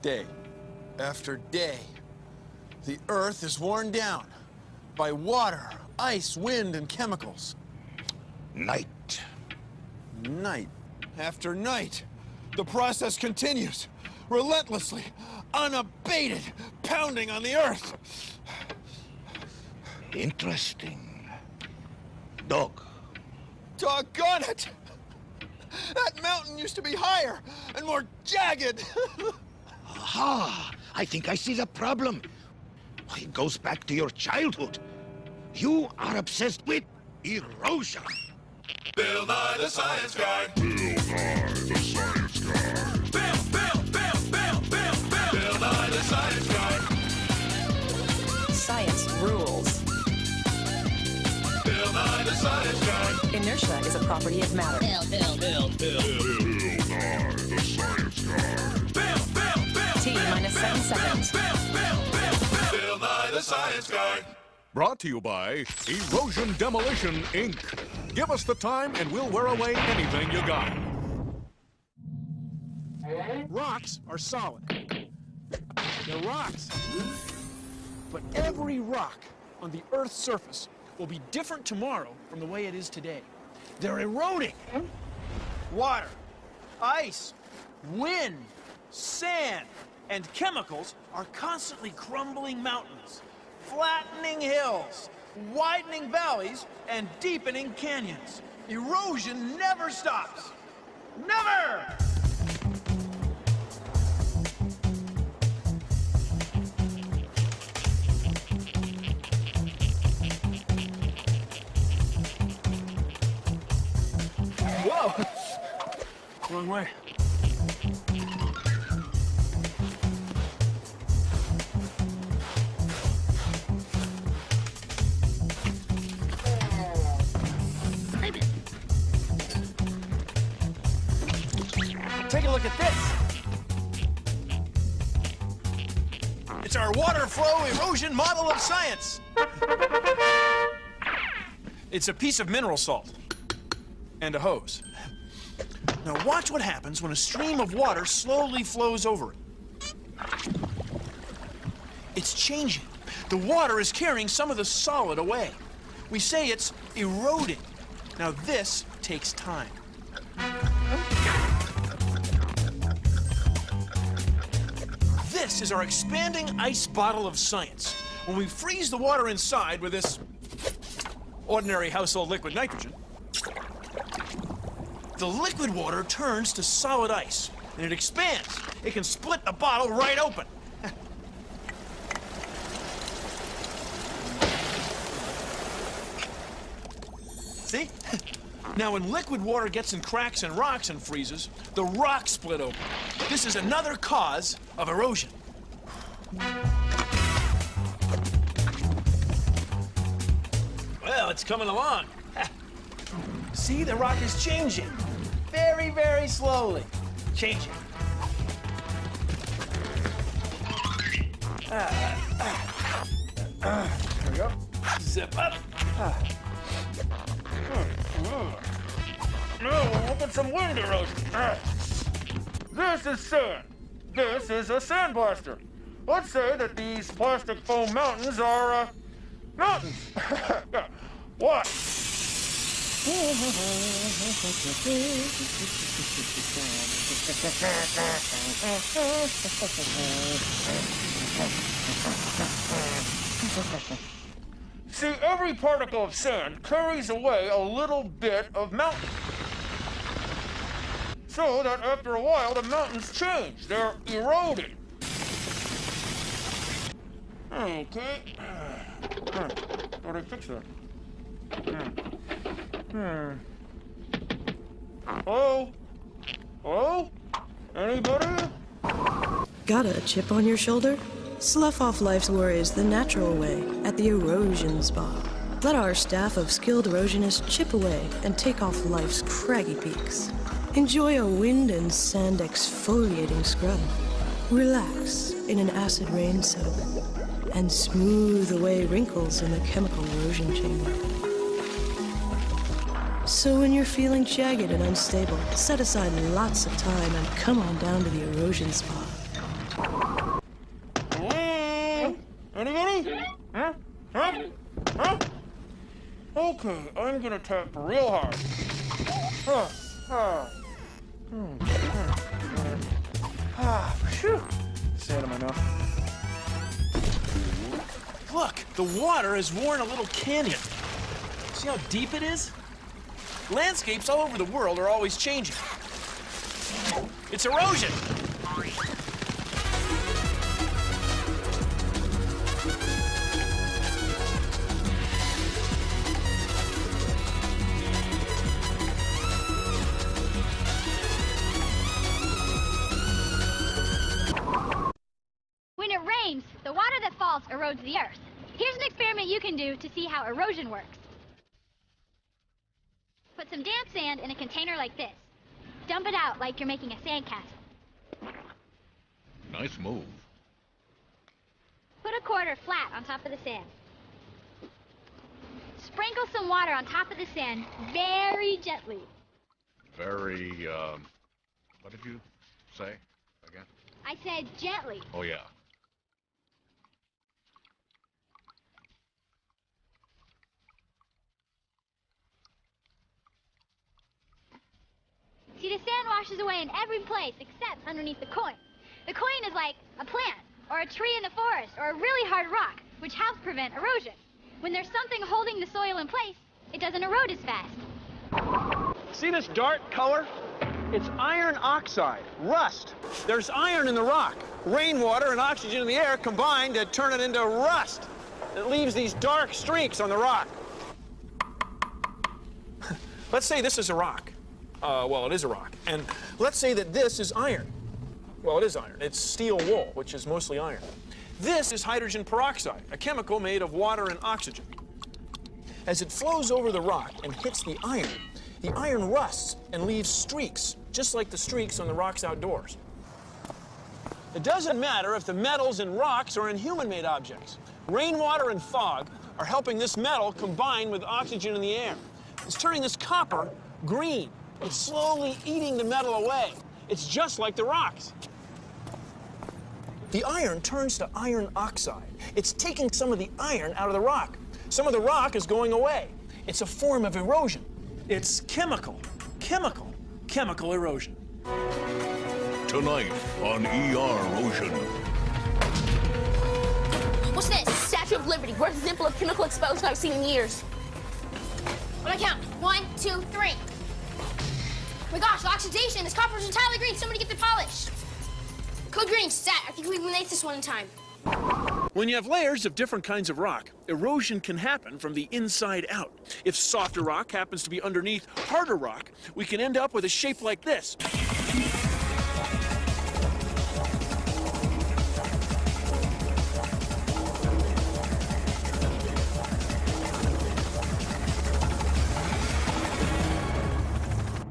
Day after day, the Earth is worn down by water, ice, wind, and chemicals. Night. Night after night, the process continues, relentlessly, unabated, pounding on the Earth. Interesting. Dog. Doggone it! That mountain used to be higher and more jagged. Aha! I think I see the problem. It goes back to your childhood. You are obsessed with erosion. Bill Nye the Science Guy. Bill Nye the Science Guy. Bill Nye the Science Guy. Science rules. Bill Nye the Science Guy. Inertia is a property of matter. Bill Nye the Science Guy. T minus 7 seconds. Bill Nye the Science Guy. Brought to you by Erosion Demolition, Inc. Give us the time and we'll wear away anything you got. Rocks are solid. They're rocks. But every rock on the Earth's surface will be different tomorrow from the way it is today. They're eroding. Water, ice, wind, sand, and chemicals are constantly crumbling mountains, flattening hills, widening valleys, and deepening canyons. Erosion never stops. Never! Whoa! Wrong way. Take a look at this. It's our water flow erosion model of science. It's a piece of mineral salt and a hose. Now watch what happens when a stream of water slowly flows over it. It's changing. The water is carrying some of the solid away. We say it's eroding. Now this takes time. This is our expanding ice bottle of science. When we freeze the water inside with this ordinary household liquid nitrogen, the liquid water turns to solid ice, and it expands. It can split the bottle right open. See? Now, when liquid water gets in cracks and rocks and freezes, the rocks split open. This is another cause of erosion. Well, it's coming along. See, the rock is changing. Very, very slowly. Changing. There we go. Zip up. No, look at some wind erosion. This is sand. This is a sandblaster. Let's say that these plastic foam mountains are, mountains. What? See, every particle of sand carries away a little bit of mountain. So that after a while, the mountains change. They're eroding. Okay. Thought I fixed that. Hello? Hello? Anybody? Got a chip on your shoulder? Slough off life's worries the natural way at the Erosion Spa. Let our staff of skilled erosionists chip away and take off life's craggy peaks. Enjoy a wind and sand exfoliating scrub. Relax in an acid rain soak and smooth away wrinkles in the chemical erosion chamber. So when you're feeling jagged and unstable, set aside lots of time and come on down to the Erosion Spa. Anybody? Huh? Huh? Huh? Okay, I'm gonna tap real hard. Phew. Sand in my mouth. Look, the water has worn a little canyon. See how deep it is? Landscapes all over the world are always changing. It's erosion. When it rains, the water that falls erodes the earth. Here's an experiment you can do to see how erosion works. Put some damp sand in a container like this. Dump it out like you're making a sandcastle. Nice move. Put a quarter flat on top of the sand. Sprinkle some water on top of the sand very gently. Very, what did you say again? I said gently. Oh, yeah. See, the sand washes away in every place except underneath the coin. The coin is like a plant, or a tree in the forest, or a really hard rock, which helps prevent erosion. When there's something holding the soil in place, it doesn't erode as fast. See this dark color? It's iron oxide, rust. There's iron in the rock. Rainwater and oxygen in the air combine to turn it into rust. It leaves these dark streaks on the rock. Let's say this is a rock. Well, it is a rock. And let's say that this is iron. Well, it is iron. It's steel wool, which is mostly iron. This is hydrogen peroxide, a chemical made of water and oxygen. As it flows over the rock and hits the iron rusts and leaves streaks, just like the streaks on the rocks outdoors. It doesn't matter if the metals in rocks or in human-made objects. Rainwater and fog are helping this metal combine with oxygen in the air. It's turning this copper green. It's slowly eating the metal away. It's just like the rocks. The iron turns to iron oxide. It's taking some of the iron out of the rock. Some of the rock is going away. It's a form of erosion. It's chemical erosion. Tonight on Erosion. What's this? Statue of Liberty. Worst example of chemical explosion I've seen in years. What do I count? 1, 2, 3. Oh my gosh, oxidation. This copper's entirely green. Somebody get the polish. Code green, stat. I think we even made this one in time. When you have layers of different kinds of rock, erosion can happen from the inside out. If softer rock happens to be underneath harder rock, we can end up with a shape like this.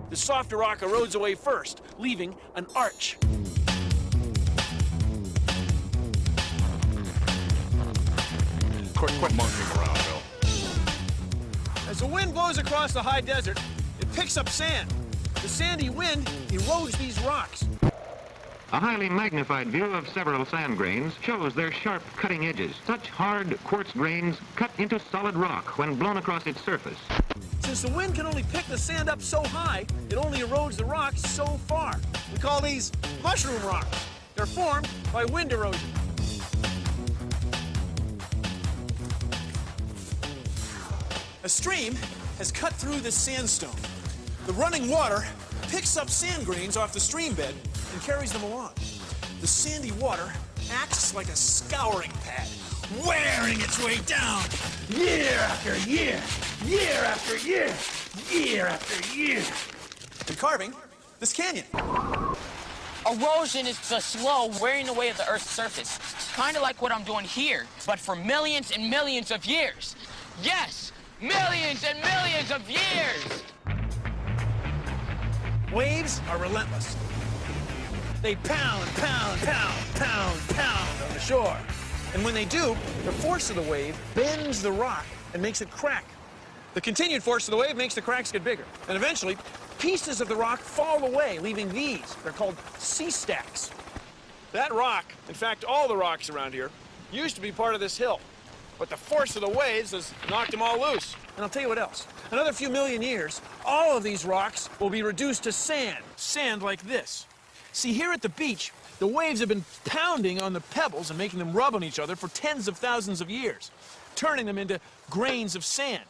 The softer rock erodes away first, leaving an arch. Quit monkeying around, Bill. As the wind blows across the high desert, it picks up sand. The sandy wind erodes these rocks. A highly magnified view of several sand grains shows their sharp cutting edges. Such hard quartz grains cut into solid rock when blown across its surface. Since the wind can only pick the sand up so high, it only erodes the rocks so far. We call these mushroom rocks. They're formed by wind erosion. A stream has cut through this sandstone. The running water picks up sand grains off the stream bed and carries them along. The sandy water acts like a scouring pad, wearing its way down year after year, year after year, year after year, and carving this canyon. Erosion is the slow wearing away of the Earth's surface. Kind of like what I'm doing here, but for millions and millions of years. Yes, millions and millions of years! Waves are relentless. They pound, pound, pound, pound, pound on the shore. And when they do, the force of the wave bends the rock and makes it crack. The continued force of the wave makes the cracks get bigger. And eventually, pieces of the rock fall away, leaving these. They're called sea stacks. That rock, in fact, all the rocks around here, used to be part of this hill, but the force of the waves has knocked them all loose. And I'll tell you what else. Another few million years, all of these rocks will be reduced to sand. Sand like this. See, here at the beach, the waves have been pounding on the pebbles and making them rub on each other for tens of thousands of years, turning them into grains of sand.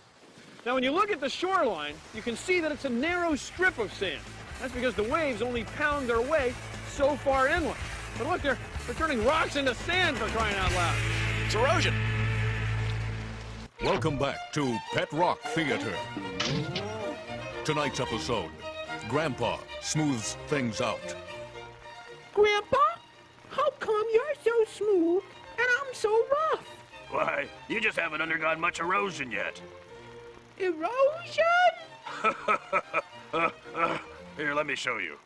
Now, when you look at the shoreline, you can see that it's a narrow strip of sand. That's because the waves only pound their way so far inland. But look, they're turning rocks into sand, for crying out loud. It's erosion. Welcome back to Pet Rock Theater. Tonight's episode, Grandpa smooths things out. Grandpa, how come you're so smooth and I'm so rough? Why, you just haven't undergone much erosion yet. Erosion? Here, let me show you.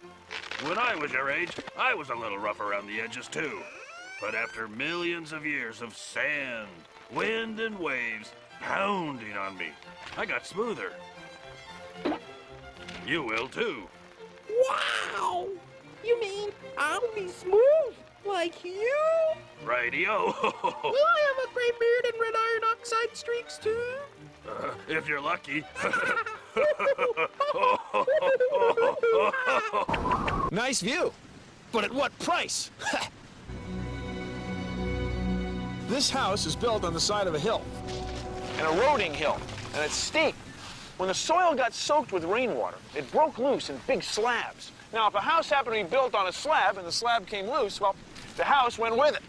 When I was your age, I was a little rough around the edges too. But after millions of years of sand, wind, and waves pounding on me, I got smoother. You will too. Wow! You mean I'll be smooth like you? Righty-o. Will I have a gray beard and red iron oxide streaks too? If you're lucky. Nice view, but at what price? This house is built on the side of a hill, an eroding hill, and it's steep. When the soil got soaked with rainwater, it broke loose in big slabs. Now, if a house happened to be built on a slab and the slab came loose, well, the house went with it.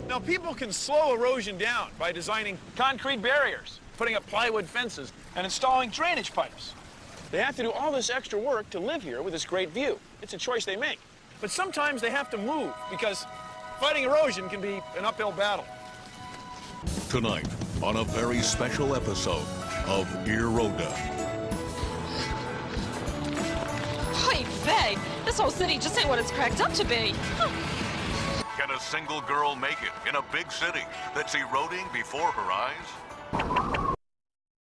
Now, people can slow erosion down by designing concrete barriers, putting up plywood fences, and installing drainage pipes. They have to do all this extra work to live here with this great view. It's a choice they make. But sometimes they have to move because fighting erosion can be an uphill battle. Tonight, on a very special episode of Eroda. Oy vey, this whole city just ain't what it's cracked up to be. Can a single girl make it in a big city that's eroding before her eyes?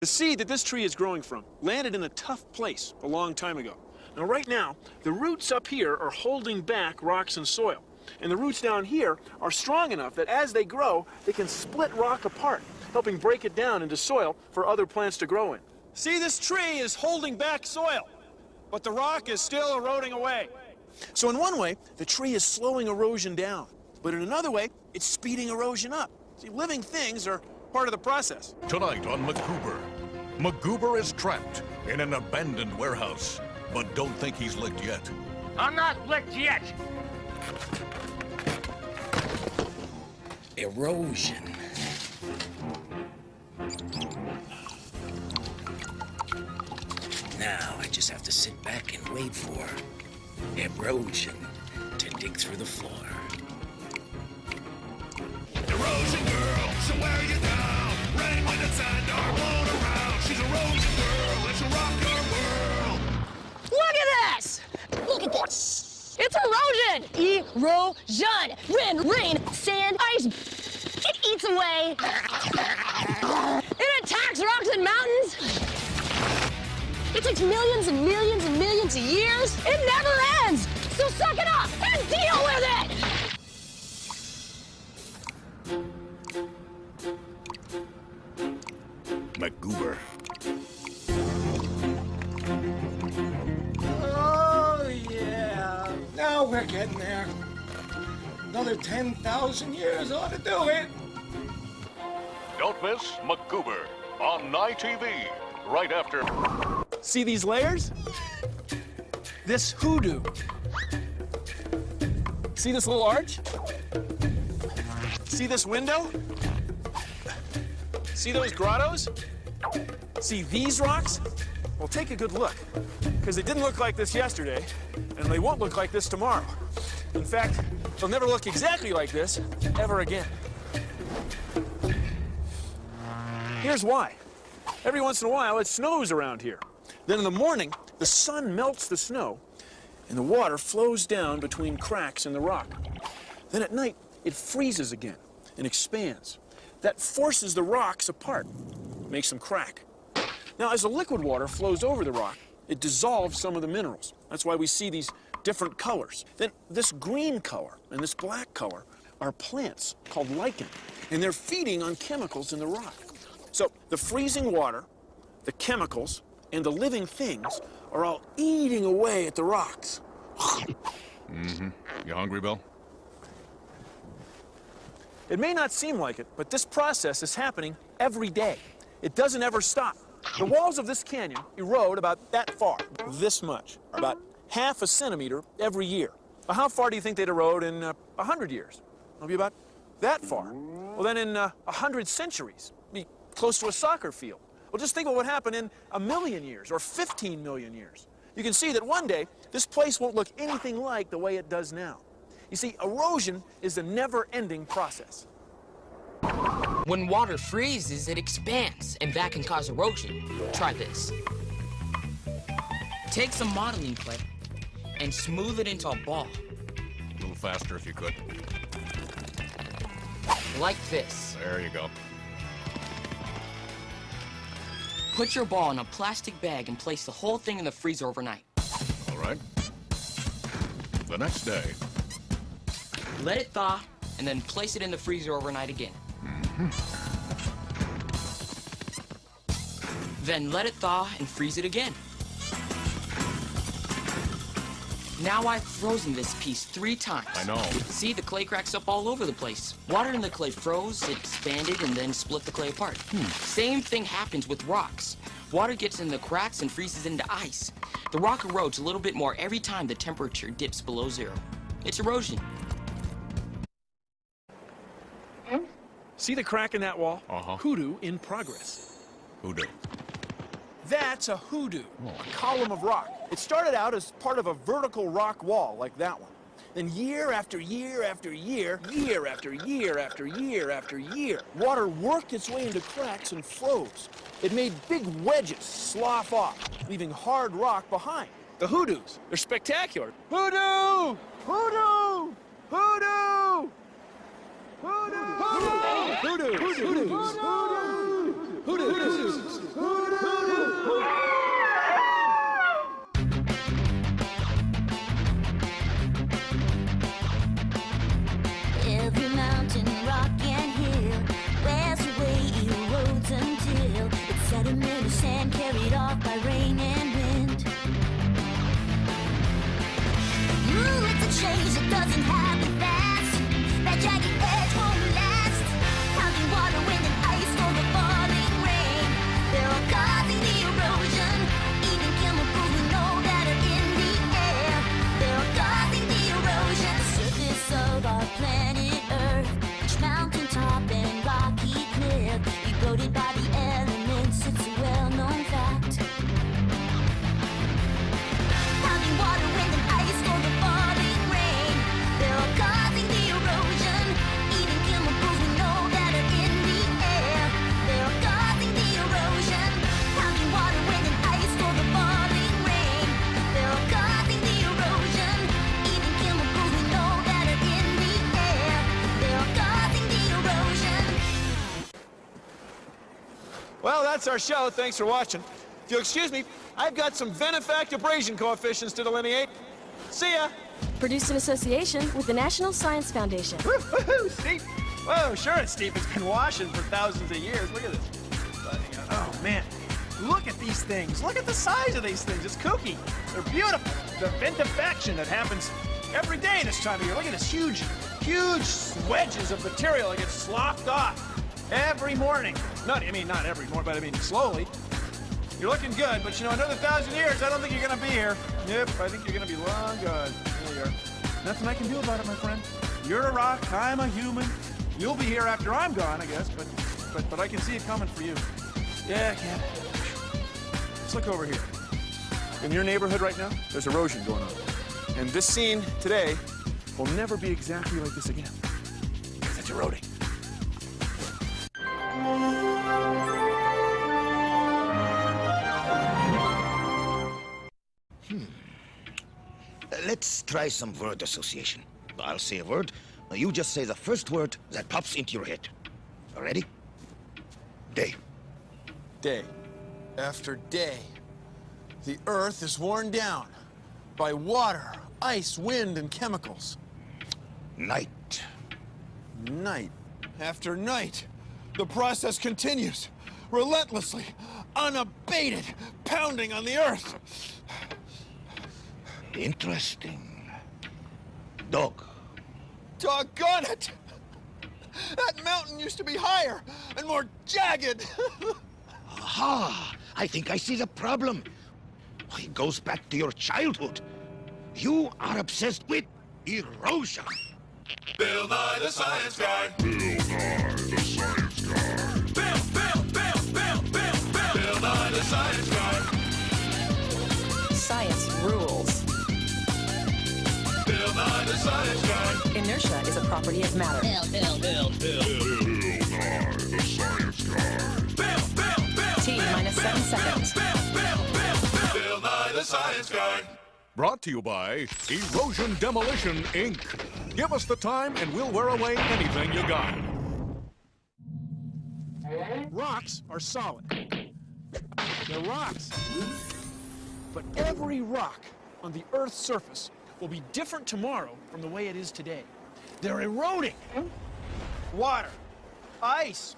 The seed that this tree is growing from landed in a tough place a long time ago. Now, right now, the roots up here are holding back rocks and soil. And the roots down here are strong enough that as they grow, they can split rock apart, helping break it down into soil for other plants to grow in. See, this tree is holding back soil, but the rock is still eroding away. So in one way, the tree is slowing erosion down. But in another way, it's speeding erosion up. See, living things are part of the process. Tonight on MacGoober. MacGoober is trapped in an abandoned warehouse. But don't think he's licked yet. I'm not licked yet. Erosion. Now I just have to sit back and wait for erosion to dig through the floor. Erosion girl, she'll wear you down. Rain, wind, and sand are blown around. She's erosion girl, and she'll rock your world. Look at this! Look at this! It's erosion! Erosion! Wind, rain, sand, ice. It eats away. It attacks rocks and mountains. It takes millions and millions and millions of years. It never ends! So suck it up and deal with it! MacGoober. Oh, yeah. Now we're getting there. Another 10,000 years ought to do it. Don't miss MacGoober on NITV right after. See these layers? This hoodoo. See this little arch? See this window? See those grottos? See these rocks? Well, take a good look, because they didn't look like this yesterday, and they won't look like this tomorrow. In fact, they'll never look exactly like this ever again. Here's why. Every once in a while, it snows around here. Then in the morning, the sun melts the snow, and the water flows down between cracks in the rock. Then at night, it freezes again and expands. That forces the rocks apart, makes them crack. Now, as the liquid water flows over the rock, it dissolves some of the minerals. That's why we see these different colors. Then this green color and this black color are plants called lichen, and they're feeding on chemicals in the rock. So the freezing water, the chemicals, and the living things are all eating away at the rocks. Mm-hmm. You hungry, Bill? It may not seem like it, but this process is happening every day. It doesn't ever stop. The walls of this canyon erode about that far, this much, about half a centimeter every year. Well, how far do you think they'd erode in 100 years? Maybe about that far. Well, then in 100 centuries, be close to a soccer field. Well, just think of what would happen in 1,000,000 years or 15 million years. You can see that one day, this place won't look anything like the way it does now. You see, erosion is a never-ending process. When water freezes, it expands, and that can cause erosion. Try this. Take some modeling clay and smooth it into a ball. A little faster if you could. Like this. There you go. Put your ball in a plastic bag and place the whole thing in the freezer overnight. All right. The next day. Let it thaw, and then place it in the freezer overnight again. Then let it thaw and freeze it again. Now I've frozen this piece 3 times. I know. See, the clay cracks up all over the place. Water in the clay froze, it expanded, and then split the clay apart. Same thing happens with rocks. Water gets in the cracks and freezes into ice. The rock erodes a little bit more every time the temperature dips below 0. It's erosion. See the crack in that wall? Uh-huh. Hoodoo in progress. Hoodoo. That's a hoodoo, a column of rock. It started out as part of a vertical rock wall like that one. Then year after year after year, year after year after year after year, water worked its way into cracks and froze. It made big wedges slough off, leaving hard rock behind. The hoodoos, they're spectacular. Hoodoo! Hoodoo! Hoodoo! Hoodoo! Hoodoo! Hoodoo! Hoodoo! Hoodoo! Every mountain, rock, and hill wears away, erodes until it's sediment and sand carried off by rain and wind. It's a change that doesn't happen fast. That jagged edge won't last. Counting water, wind, and ice for the falling rain. They're all causing the erosion. Even chemicals we know that are in the air. They're all causing the erosion. The surface of our planet Earth, each mountaintop and rocky cliff, eroded by the elements. It's a well-known fact. Counting water, wind, and ice for the falling rain. They're all causing the erosion. Even chemicals we know that are in the air. They're all causing the erosion. Counting water, wind, and ice for the falling rain. They're all causing the erosion. Even chemicals we know that are in the air. They're all causing the erosion. Well, that's our show. Thanks for watching. If you'll excuse me, I've got some benefact abrasion coefficients to delineate. See ya! Produced in association with the National Science Foundation. Woo-hoo, steep! Whoa, sure it's steep. It's been washing for thousands of years. Look at this. Oh, man. Look at these things. Look at the size of these things. It's kooky. They're beautiful. The benefaction that happens every day this time of year. Look at this huge, huge wedges of material that get sloughed off every morning. Not every morning, but I mean slowly. You're looking good, but you know, another 1,000 years, I don't think you're gonna be here. Yep, I think you're gonna be long gone. There you are. Nothing I can do about it, my friend. You're a rock, I'm a human. You'll be here after I'm gone, I guess, but I can see it coming for you. Yeah, I can. Let's look over here. In your neighborhood right now, there's erosion going on. And this scene today will never be exactly like this again. Because it's eroding. Let's try some word association. I'll say a word. You just say the first word that pops into your head. Ready? Day. Day after day, the Earth is worn down by water, ice, wind, and chemicals. Night. Night after night, the process continues, relentlessly, unabated, pounding on the earth. Interesting. Dog. Doggone it! That mountain used to be higher and more jagged. Aha! I think I see the problem. It goes back to your childhood. You are obsessed with erosion. Bill Nye the Science Guy. Bill Nye the Science Guy. Bill Nye the Science Guy. Science rules. Bill Nye the Science Guy. Inertia is a property of matter. Bill Nye the Science Guy. T minus 7 seconds. Bill Nye the Science Guy. Brought to you by Erosion Demolition, Inc. Give us the time and we'll wear away anything you got. Rocks are solid. They're rocks. But every rock on the Earth's surface will be different tomorrow from the way it is today. They're eroding. Water, ice,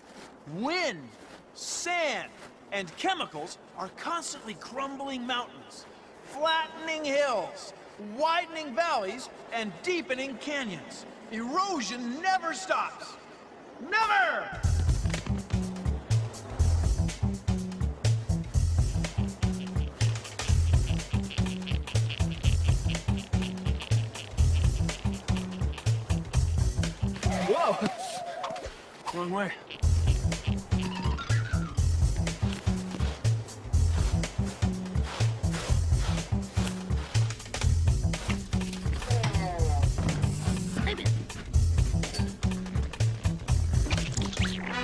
wind, sand, and chemicals are constantly crumbling mountains, flattening hills, widening valleys, and deepening canyons. Erosion never stops. Never! Whoa! Wrong way.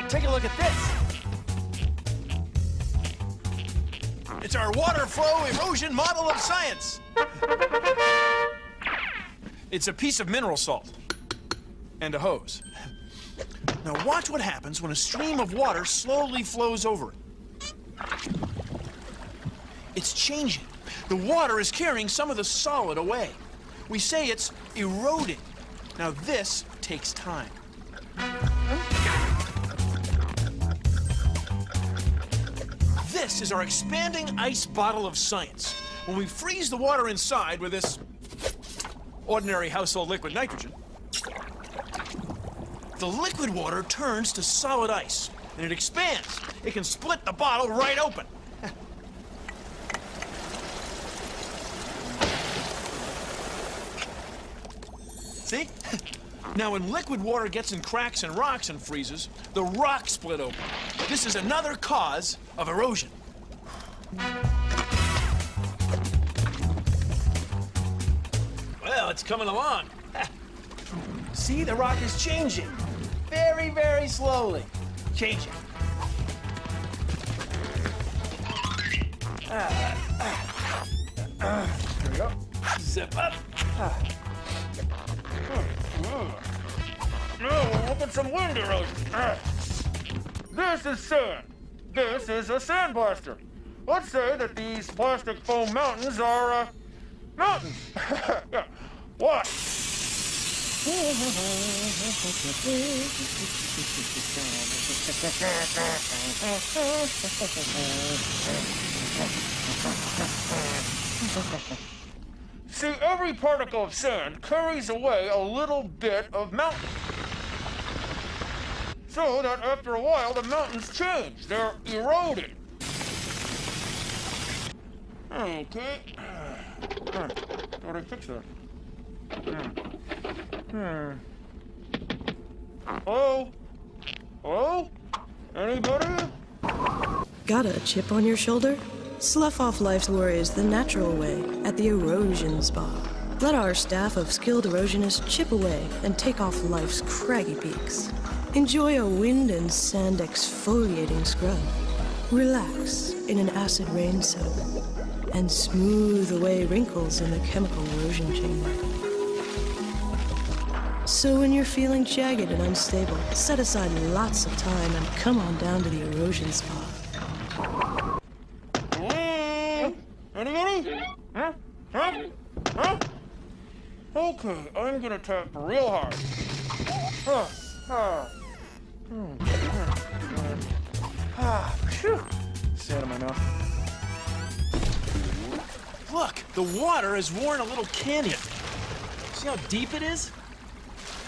Take a look at this. It's our water flow erosion model of science. It's a piece of mineral salt and a hose. Now watch what happens when a stream of water slowly flows over it. It's changing. The water is carrying some of the solid away. We say it's eroding. Now this takes time. This is our expanding ice bottle of science. When we freeze the water inside with this ordinary household liquid nitrogen, the liquid water turns to solid ice, and it expands. It can split the bottle right open. See? Now, when liquid water gets in cracks and rocks and freezes, the rocks split open. This is another cause of erosion. Well, it's coming along. See, the rock is changing. Very, very slowly. Changing. There we go. Zip up. No, look at some wind erosion. This is sand. This is a sandblaster. Let's say that these plastic foam mountains are, mountains. Yeah. What? See, every particle of sand carries away a little bit of mountain. So that after a while, the mountains change. They're eroded. Okay. How do I fix that? Hello? Hello? Anybody? Got a chip on your shoulder? Slough off life's worries the natural way at the Erosion Spa. Let our staff of skilled erosionists chip away and take off life's craggy peaks. Enjoy a wind and sand exfoliating scrub. Relax in an acid rain soak and smooth away wrinkles in the chemical erosion chamber. So when you're feeling jagged and unstable, set aside lots of time and come on down to the Erosion Spa. Anybody? Huh? Huh? Okay, I'm gonna tap real hard. Phew. Sand in my mouth. Look, the water has worn a little canyon. See how deep it is?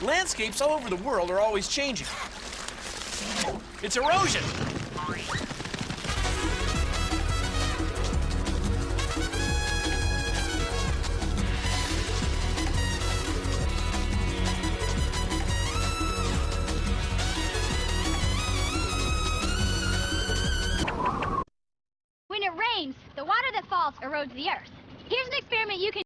Landscapes all over the world are always changing. It's erosion. When it rains, the water that falls erodes the earth. Here's an experiment you can